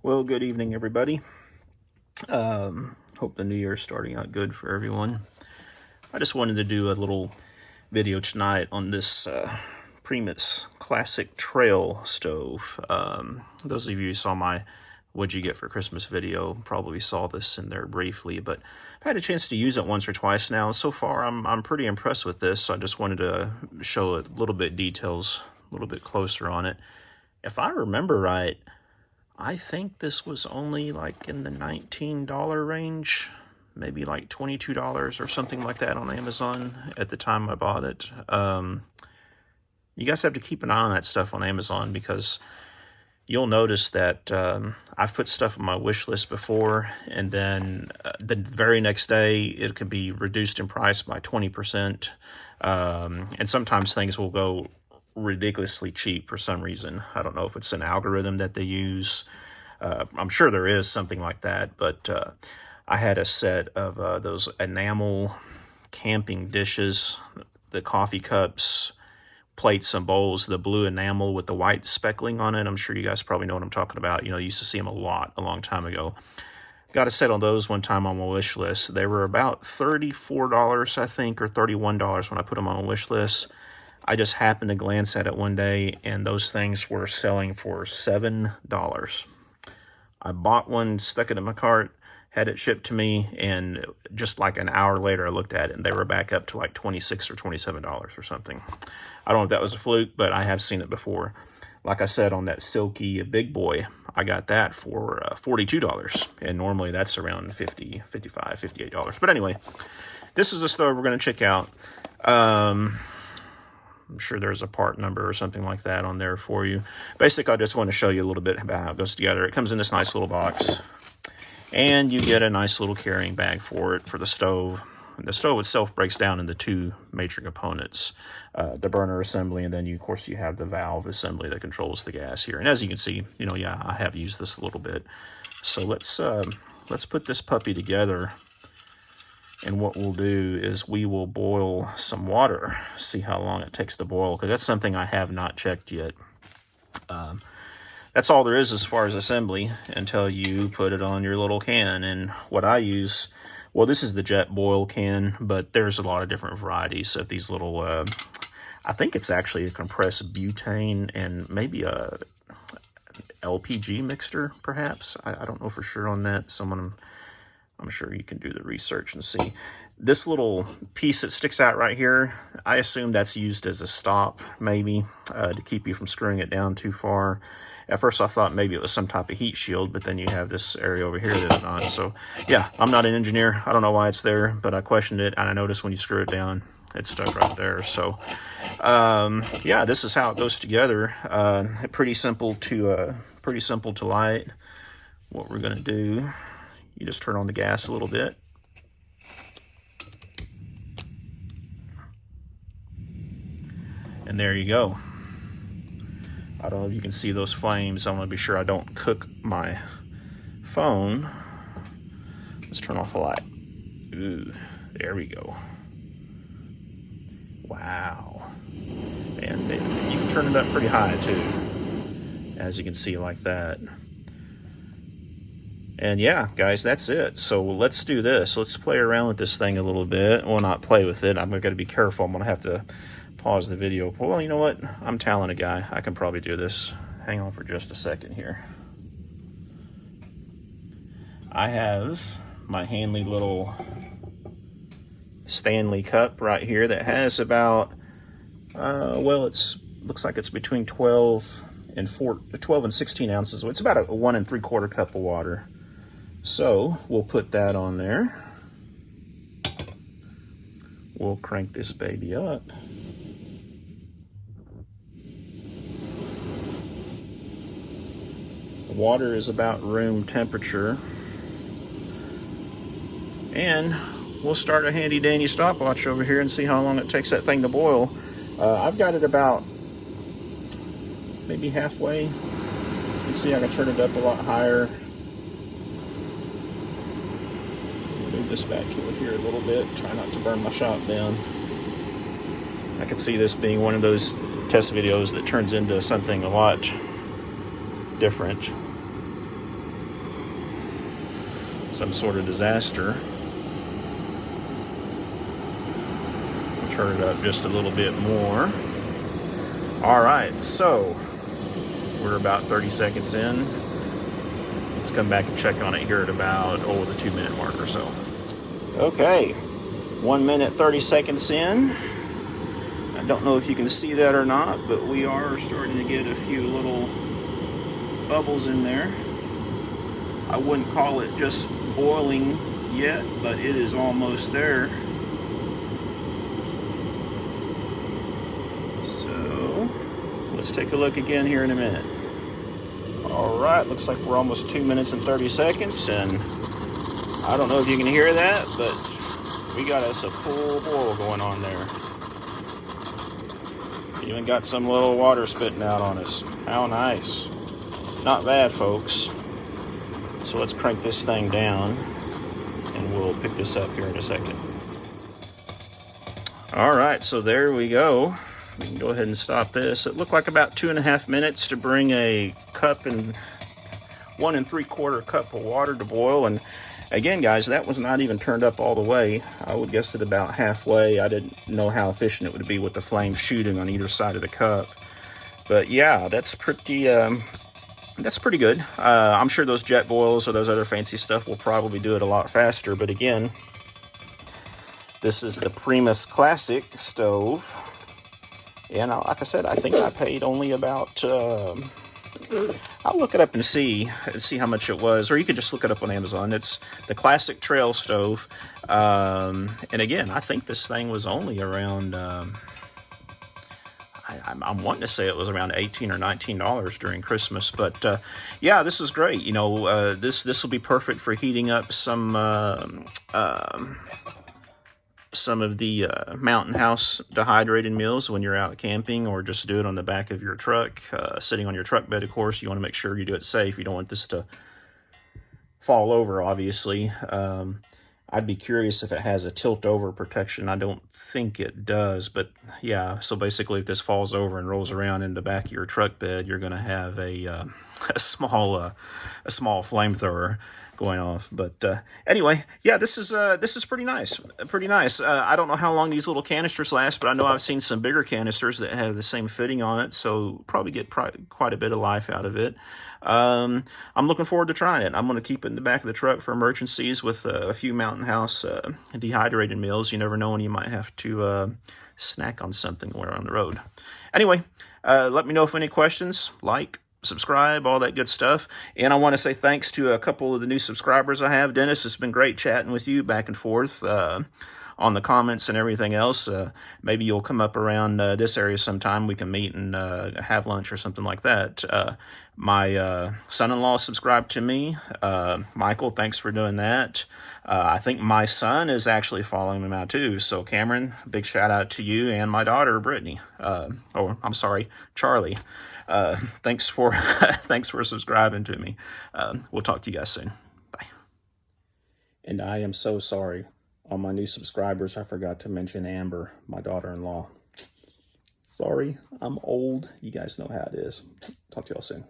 Well, good evening, everybody. Hope the new year is starting out good for everyone. I just wanted to do a little video tonight on this Primus Classic Trail stove. Those of you who saw my "What'd You Get for Christmas" video probably saw this in there briefly, but I've had a chance to use it once or twice now, and so far I'm pretty impressed with this. So I just wanted to show a little bit details, a little bit closer on it. If I remember right, I think this was only like in the $19 range, maybe like $22 or something like that on Amazon at the time I bought it. You guys have to keep an eye on that stuff on Amazon, because you'll notice that I've put stuff on my wish list before, and then the very next day it can be reduced in price by 20%. And sometimes things will go ridiculously cheap for some reason. I don't know if it's an algorithm that they use. I'm sure there is something like that, but I had a set of those enamel camping dishes, the coffee cups, plates and bowls, the blue enamel with the white speckling on it. I'm sure you guys probably know what I'm talking about. You used to see them a long time ago. Got a set on those one time on my wish list. They were about $34, I think, or $31 when I put them on my wish list. I just happened to glance at it one day, and those things were selling for $7. I bought one, stuck it in my cart, had it shipped to me, and just like an hour later I looked at it, and they were back up to like $26 or $27 or something. I don't know if that was a fluke, but I have seen it before. Like I said, on that Silky Big Boy, I got that for $42, and normally that's around $50, $55, $58. But anyway, this is a stove we're going to check out. I'm sure there's a part number or something like that on there for you. Basically, I just want to show you a little bit about how it goes together. It comes in this nice little box, and you get a nice little carrying bag for it, for the stove. The stove itself breaks down into two major components, the burner assembly, and then of course you have the valve assembly that controls the gas here. And as you can see, yeah, I have used this a little bit. So let's put this puppy together. And what we'll do is we will boil some water, see how long it takes to boil, because that's something I have not checked yet. That's all there is as far as assembly until you put it on your little can. And what I use, well, this is the jet boil can, but there's a lot of different varieties of these little, I think it's actually a compressed butane and maybe a LPG mixture, perhaps. I don't know for sure on that. I'm sure you can do the research and see. This little piece that sticks out right here, I assume that's used as a stop, maybe, to keep you from screwing it down too far. At first I thought maybe it was some type of heat shield, but then you have this area over here that's not. So yeah, I'm not an engineer. I don't know why it's there, but I questioned it, and I noticed when you screw it down, it's stuck right there. So yeah, this is how it goes together. Pretty simple to light. What we're gonna do, you just turn on the gas a little bit. And there you go. I don't know if you can see those flames. I want to be sure I don't cook my phone. Let's turn off the light. Ooh, there we go. Wow. And you can turn it up pretty high too, as you can see, like that. And yeah, guys, that's it. So let's do this. Let's play around with this thing a little bit. Well, not play with it. I'm going to be careful. I'm going to have to pause the video. Well, you know what? I'm a talented guy. I can probably do this. Hang on for just a second here. I have my handy little Stanley cup right here that has about, well, looks like it's between 12 and 16 ounces. It's about a 1 3/4 cup of water. So we'll put that on there. We'll crank this baby up. The water is about room temperature. And we'll start a handy dandy stopwatch over here and see how long it takes that thing to boil. I've got it about maybe halfway. As you can see, I can turn it up a lot higher. Move this back here a little bit, try not to burn my shop down. I could see this being one of those test videos that turns into something a lot different. some sort of disaster. Turn it up just a little bit more. All right, so we're about 30 seconds in. Let's come back and check on it here at about, the 2-minute mark or so. Okay, 1 minute, 30 seconds in. I don't know if you can see that or not, but we are starting to get a few little bubbles in there. I wouldn't call it just boiling yet, but it is almost there. So let's take a look again here in a minute. All right, looks like we're almost 2 minutes and 30 seconds, and I don't know if you can hear that, but we got us a full boil going on there. Even got some little water spitting out on us. How nice. Not bad, folks. So let's crank this thing down, and we'll pick this up here in a second. All right, so there we go. We can go ahead and stop this. It looked like about 2.5 minutes to bring a cup and 1 3/4 cup of water to boil. And again, guys, that was not even turned up all the way. I would guess it about halfway. I didn't know how efficient it would be with the flame shooting on either side of the cup. But yeah, that's pretty good. I'm sure those jet boils or those other fancy stuff will probably do it a lot faster. But again, this is the Primus Classic stove. And like I said, I think I paid only about, I'll look it up and see how much it was. Or you can just look it up on Amazon. It's the Classic Trail Stove. And again, I think this thing was only around, I'm wanting to say it was around $18 or $19 during Christmas. But yeah, this is great. You know, this will be perfect for heating up some of the Mountain House dehydrated meals when you're out camping, or just do it on the back of your truck, sitting on your truck bed. Of course, you want to make sure you do it safe. You don't want this to fall over, obviously. I'd be curious if it has a tilt over protection. I don't think it does, but yeah, so basically if this falls over and rolls around in the back of your truck bed, you're going to have a small flamethrower going off. But anyway, yeah, this is pretty nice. I don't know how long these little canisters last, but I know I've seen some bigger canisters that have the same fitting on it, so probably get quite a bit of life out of it. I'm looking forward to trying it. I'm going to keep it in the back of the truck for emergencies with a few Mountain House dehydrated meals. You never know when you might have to snack on something while we're on the road. Anyway, let me know if any questions. Like, subscribe, all that good stuff. And I want to say thanks to a couple of the new subscribers I have. Dennis, it's been great chatting with you back and forth on the comments and everything else. Maybe you'll come up around this area sometime. We can meet and have lunch or something like that. My son-in-law subscribed to me. Michael, thanks for doing that. I think my son is actually following me now too. So Cameron, big shout out to you, and my daughter Brittany. I'm sorry, Charlie. Thanks for subscribing to me. We'll talk to you guys soon. Bye. And I am so sorry. On my new subscribers, I forgot to mention Amber, my daughter-in-law. Sorry, I'm old. You guys know how it is. Talk to y'all soon.